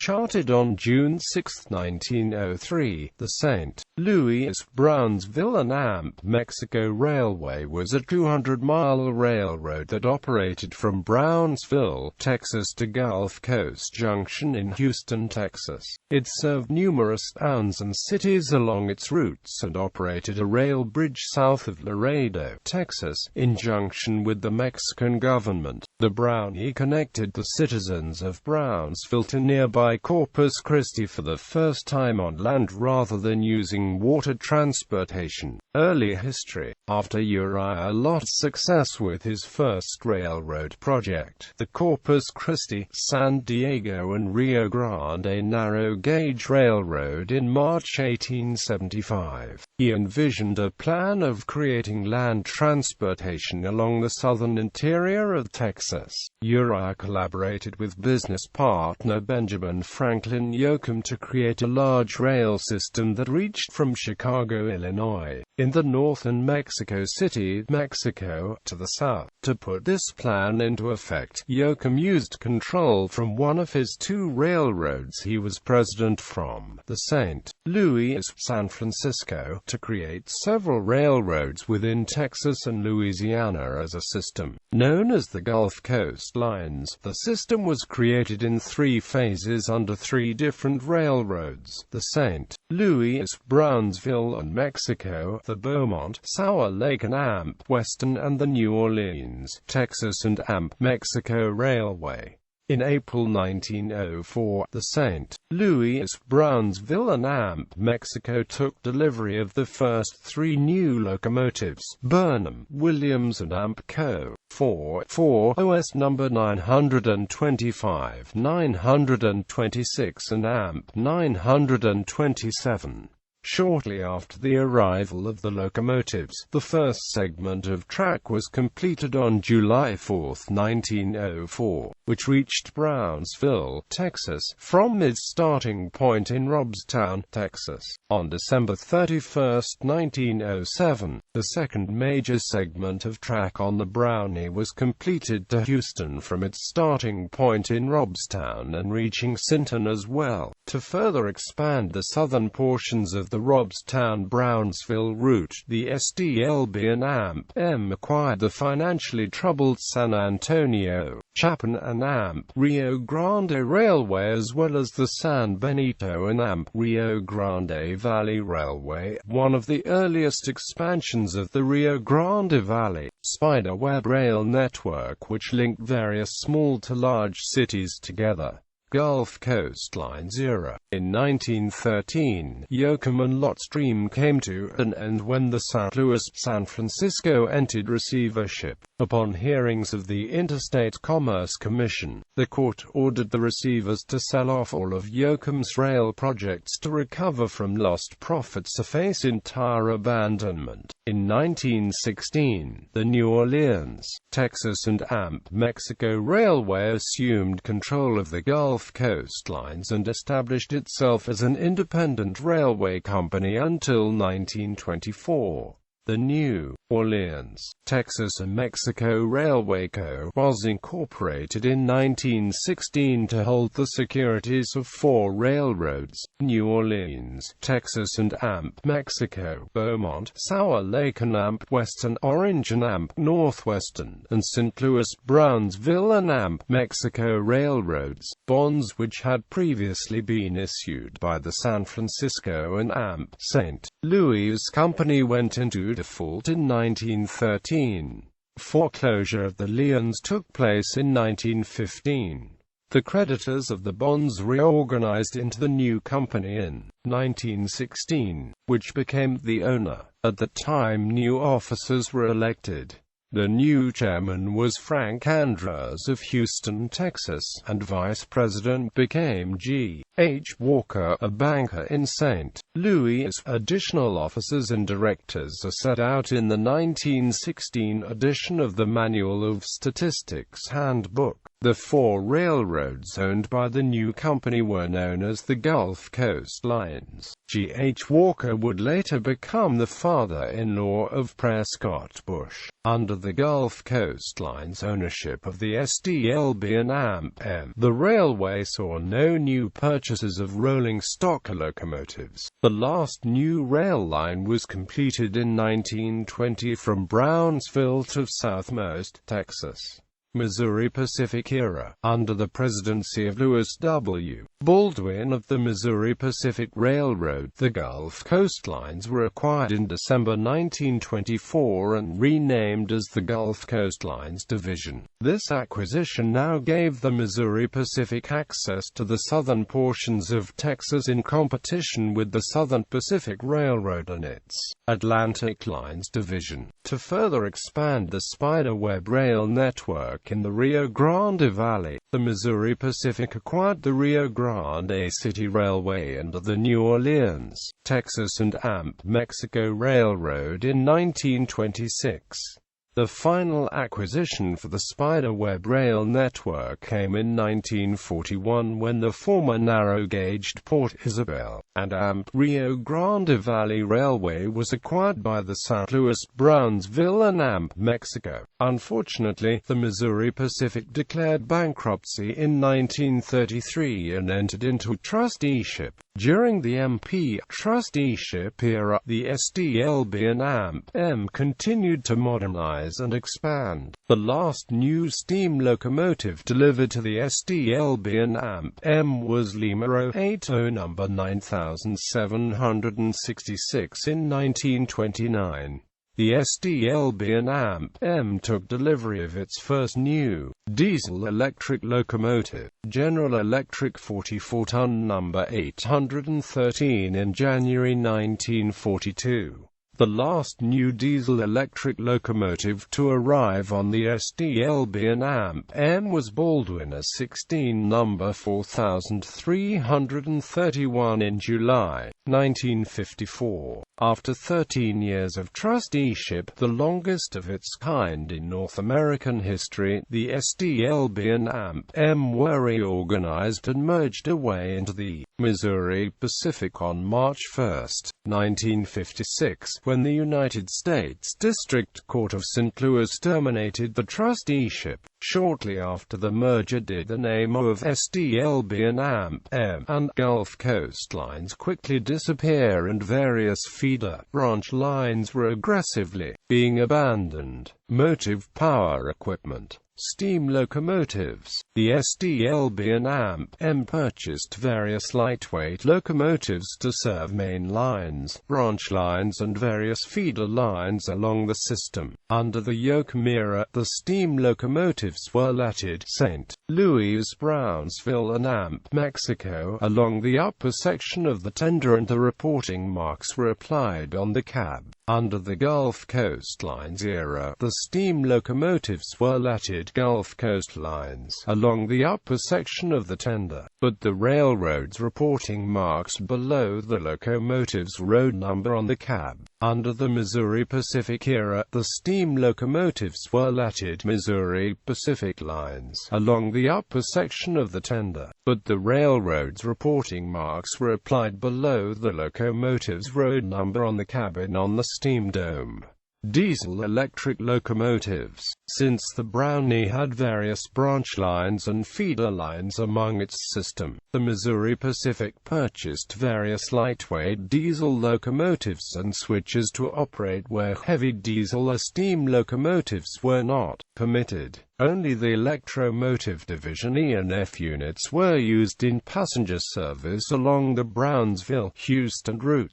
charted on June 6, 1903. The St. Louis, Brownsville and Amp, Mexico Railway was a 200-mile railroad that operated from Brownsville, Texas to Gulf Coast Junction in Houston, Texas. It served numerous towns and cities along its routes and operated a rail bridge south of Laredo, Texas, in junction with the Mexican government. The Brownie connected the citizens of Brownsville to nearby Corpus Christi for the first time on land rather than using water transportation. Early history. After Uriah lost success with his first railroad project, the Corpus Christi, San Diego and Rio Grande narrow-gauge railroad in March 1875, he envisioned a plan of creating land transportation along the southern interior of Texas. Uriah collaborated with business partner Benjamin Franklin Yoakum to create a large rail system that reached from Chicago, Illinois, in the north and Mexico City, Mexico, to the south. To put this plan into effect, Yoakum used control from one of his two railroads he was president from, the St. Louis, San Francisco, to create several railroads within Texas and Louisiana as a system. Known as the Gulf Coast Lines, the system was created in 3 phases under 3 different railroads: the St. Louis, Brownsville and Mexico, the Beaumont, Sour Lake and Amp, Western and the New Orleans, Texas and Amp, Mexico Railway. In April 1904, the St. Louis, Brownsville and Amp, Mexico took delivery of the first 3 new locomotives, Burnham, Williams and Amp Co. 4 OS number 925, 926 and Amp 927. Shortly after the arrival of the locomotives, the first segment of track was completed on July 4, 1904, which reached Brownsville, Texas, from its starting point in Robstown, Texas. On December 31, 1907, the second major segment of track on the Brownie was completed to Houston from its starting point in Robstown and reaching Sinton as well. To further expand the southern portions of the Robstown-Brownsville route, the SDLB and Amp-M acquired the financially troubled San Antonio, Chapin and Amp Rio Grande Railway as well as the San Benito and Amp Rio Grande Valley Railway, one of the earliest expansions of the Rio Grande Valley spiderweb rail network which linked various small to large cities together. Gulf Coast Lines era. In 1913, Yoakum and Lotstream came to an end when the St. Louis, San Francisco entered receivership. Upon hearings of the Interstate Commerce Commission, the court ordered the receivers to sell off all of Yoakum's rail projects to recover from lost profits or face entire abandonment. In 1916, the New Orleans, Texas and Amp, Mexico Railway assumed control of the Gulf Coast Lines and established itself as an independent railway company until 1924. The New Orleans, Texas and Mexico Railway Co. was incorporated in 1916 to hold the securities of 4 railroads: New Orleans, Texas and Amp, Mexico, Beaumont, Sour Lake and Amp Western, Orange and Amp Northwestern, and St. Louis, Brownsville and Amp, Mexico Railroads. Bonds which had previously been issued by the San Francisco and Amp St. Louis Company went into default in 1913. Foreclosure of the liens took place in 1915. The creditors of the bonds reorganized into the new company in 1916, which became the owner. At the time new officers were elected. The new chairman was Frank Andrews of Houston, Texas, and vice president became G. H. Walker, a banker in St. Louis. Additional officers and directors are set out in the 1916 edition of the Manual of Statistics Handbook. The 4 railroads owned by the new company were known as the Gulf Coast Lines. G. H. Walker would later become the father-in-law of Prescott Bush. Under the Gulf Coast Line's ownership of the SDLB and AMP-M, the railway saw no new purchases of rolling stock locomotives. The last new rail line was completed in 1920 from Brownsville to southmost Texas. Missouri Pacific era, under the presidency of Lewis W. Baldwin of the Missouri Pacific Railroad. The Gulf Coast Lines were acquired in December 1924 and renamed as the Gulf Coast Lines Division. This acquisition now gave the Missouri Pacific access to the southern portions of Texas in competition with the Southern Pacific Railroad and its Atlantic Lines Division. To further expand the spiderweb rail network in the Rio Grande Valley, the Missouri Pacific acquired the Rio Grande City Railway and the New Orleans, Texas and AMP Mexico Railroad in 1926. The final acquisition for the spiderweb rail network came in 1941 when the former narrow-gauged Port Isabel and AMP Rio Grande Valley Railway was acquired by the St. Louis, Brownsville and AMP Mexico. Unfortunately, the Missouri Pacific declared bankruptcy in 1933 and entered into trusteeship. During the MP trusteeship era, the SDLB and AMP-M continued to modernize and expand. The last new steam locomotive delivered to the SDLB and AMP-M was Lima 080 number 9766 in 1929. The SDLB and AMP-M took delivery of its first new diesel-electric locomotive, General Electric 44-ton number 813 in January 1942. The last new diesel-electric locomotive to arrive on the SDLB and AMP-M was Baldwin A16 number 4331 in July 1954. After 13 years of trusteeship, the longest of its kind in North American history, the SDLB and AMP-M were reorganized and merged away into the Missouri Pacific on March 1, 1956, when the United States District Court of St. Louis terminated the trusteeship. Shortly after the merger the name of SDLB and AMP-M and Gulf Coast Lines quickly disappear and various feeder branch lines were aggressively being abandoned. Motive power equipment. Steam locomotives. The SDLB and AMP-M purchased various lightweight locomotives to serve main lines, branch lines and various feeder lines along the system. Under the Yoakum era, the steam locomotives were lettered St. Louis, Brownsville and AMP Mexico along the upper section of the tender, and the reporting marks were applied on the cab. Under the Gulf Coast Lines era, the steam locomotives were lettered Gulf Coast Lines along the upper section of the tender, but the railroad's reporting marks below the locomotive's road number on the cab. Under the Missouri Pacific era, the steam locomotives were lettered Missouri Pacific Lines along the upper section of the tender, but the railroad's reporting marks were applied below the locomotive's road number on the cabin on the steam dome. Diesel-electric locomotives. Since the Brownie had various branch lines and feeder lines among its system, the Missouri Pacific purchased various lightweight diesel locomotives and switches to operate where heavy diesel or steam locomotives were not permitted. Only the Electromotive Division E and F units were used in passenger service along the Brownsville-Houston route.